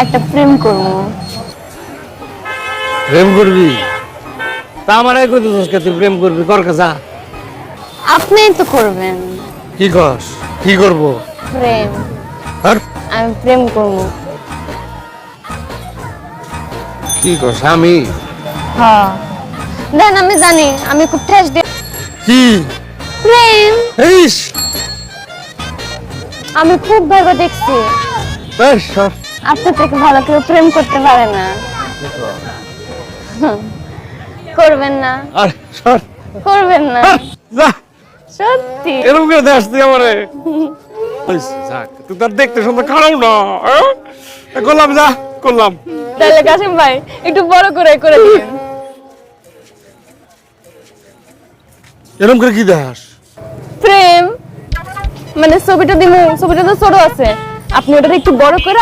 একটা প্রেম করব। প্রেম করবি? তা আমার এই কইতেছস কে তুই প্রেম করবি? কর কা যা। আপনিই তো করবেন কি কস? কি করব? প্রেম। আর আমি প্রেম করব। কি কস? আমি হ্যাঁ, দেন আমি জানি আমি খুব ঠেস দিই। কি প্রেম এইস আমি খুব ভালো দেখছি। বেশ সর। আপনার থেকে ভালো কেউ প্রেম করতে পারে না। করবেন না? আর সর করবেন না? আর, যা। সত্যি? এরকম করে দেখ তুই আমারে। ওইস, যাক, তুই তার দেখতে সুন্দর খারাপ না। করলাম যা করলাম। তাহলে কাশিম ভাই একটু বড় করে করে দিন। এরকম করে কি দেখাস? প্রেম মানে ছবিটা দিমু, ছবিটা তো ছোট আছে, আপনি ওটা একটু বড় করে